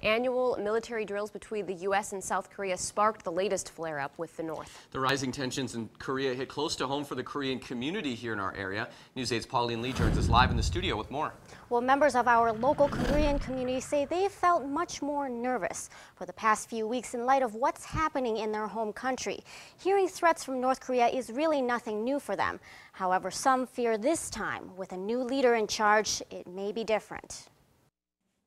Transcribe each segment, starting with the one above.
Annual military drills between the U.S. and South Korea sparked the latest flare-up with the North. The rising tensions in Korea hit close to home for the Korean community here in our area. News 8's Pauline Lee joins us live in the studio with more. Well, members of our local Korean community say they felt much more nervous for the past few weeks in light of what's happening in their home country. Hearing threats from North Korea is really nothing new for them. However, some fear this time, with a new leader in charge, it may be different.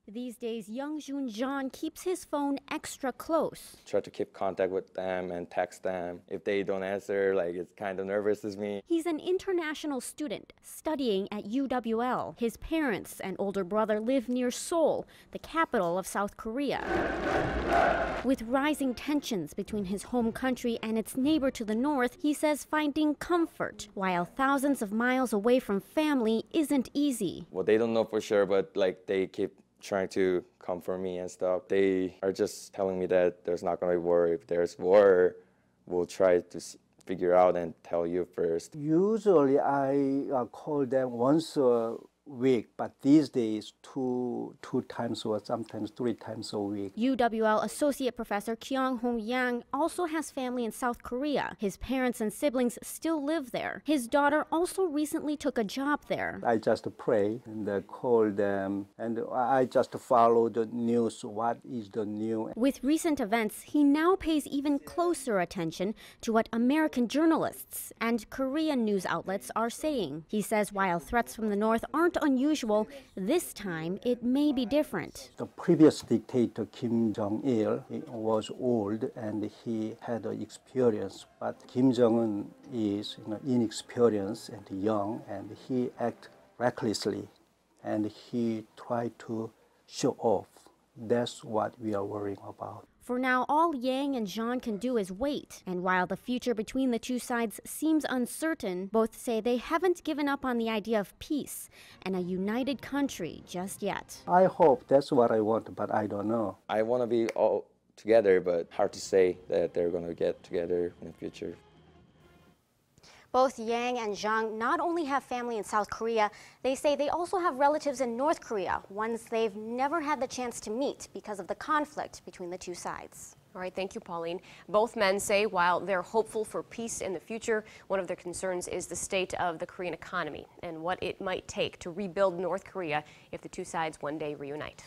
These days, Young-Joon John keeps his phone extra close. Try to keep contact with them and text them. If they don't answer, it's kind of nervous as me. He's an international student studying at UWL. His parents and older brother live near Seoul, the capital of South Korea. With rising tensions between his home country and its neighbor to the north, he says finding comfort while thousands of miles away from family isn't easy. Well, they don't know for sure, but they keep trying to comfort me and stuff. They are just telling me that there's not going to be war. If there's war, we'll try to figure out and tell you first. Usually I call them once a week, but these days two times or sometimes 3 times a week. UWL Associate Professor Kyung-Hong Yang also has family in South Korea. His parents and siblings still live there. His daughter also recently took a job there. I just pray and call them, and I just follow the news. What is the new? With recent events, he now pays even closer attention to what American journalists and Korean news outlets are saying. He says while threats from the north aren't unusual, this time it may be different. The previous dictator, Kim Jong-il, was old and he had experience, but Kim Jong-un is inexperienced and young, and he acts recklessly and he tried to show off. That's what we are worrying about. For now, all Yang and John can do is wait. And while the future between the two sides seems uncertain, both say they haven't given up on the idea of peace and a united country just yet. I hope that's what I want, but I don't know. I want to be all together, but hard to say that they're going to get together in the future. Both Yang and Zhang not only have family in South Korea, they say they also have relatives in North Korea, ones they've never had the chance to meet because of the conflict between the two sides. All right, thank you, Pauline. Both men say while they're hopeful for peace in the future, one of their concerns is the state of the Korean economy and what it might take to rebuild North Korea if the two sides one day reunite.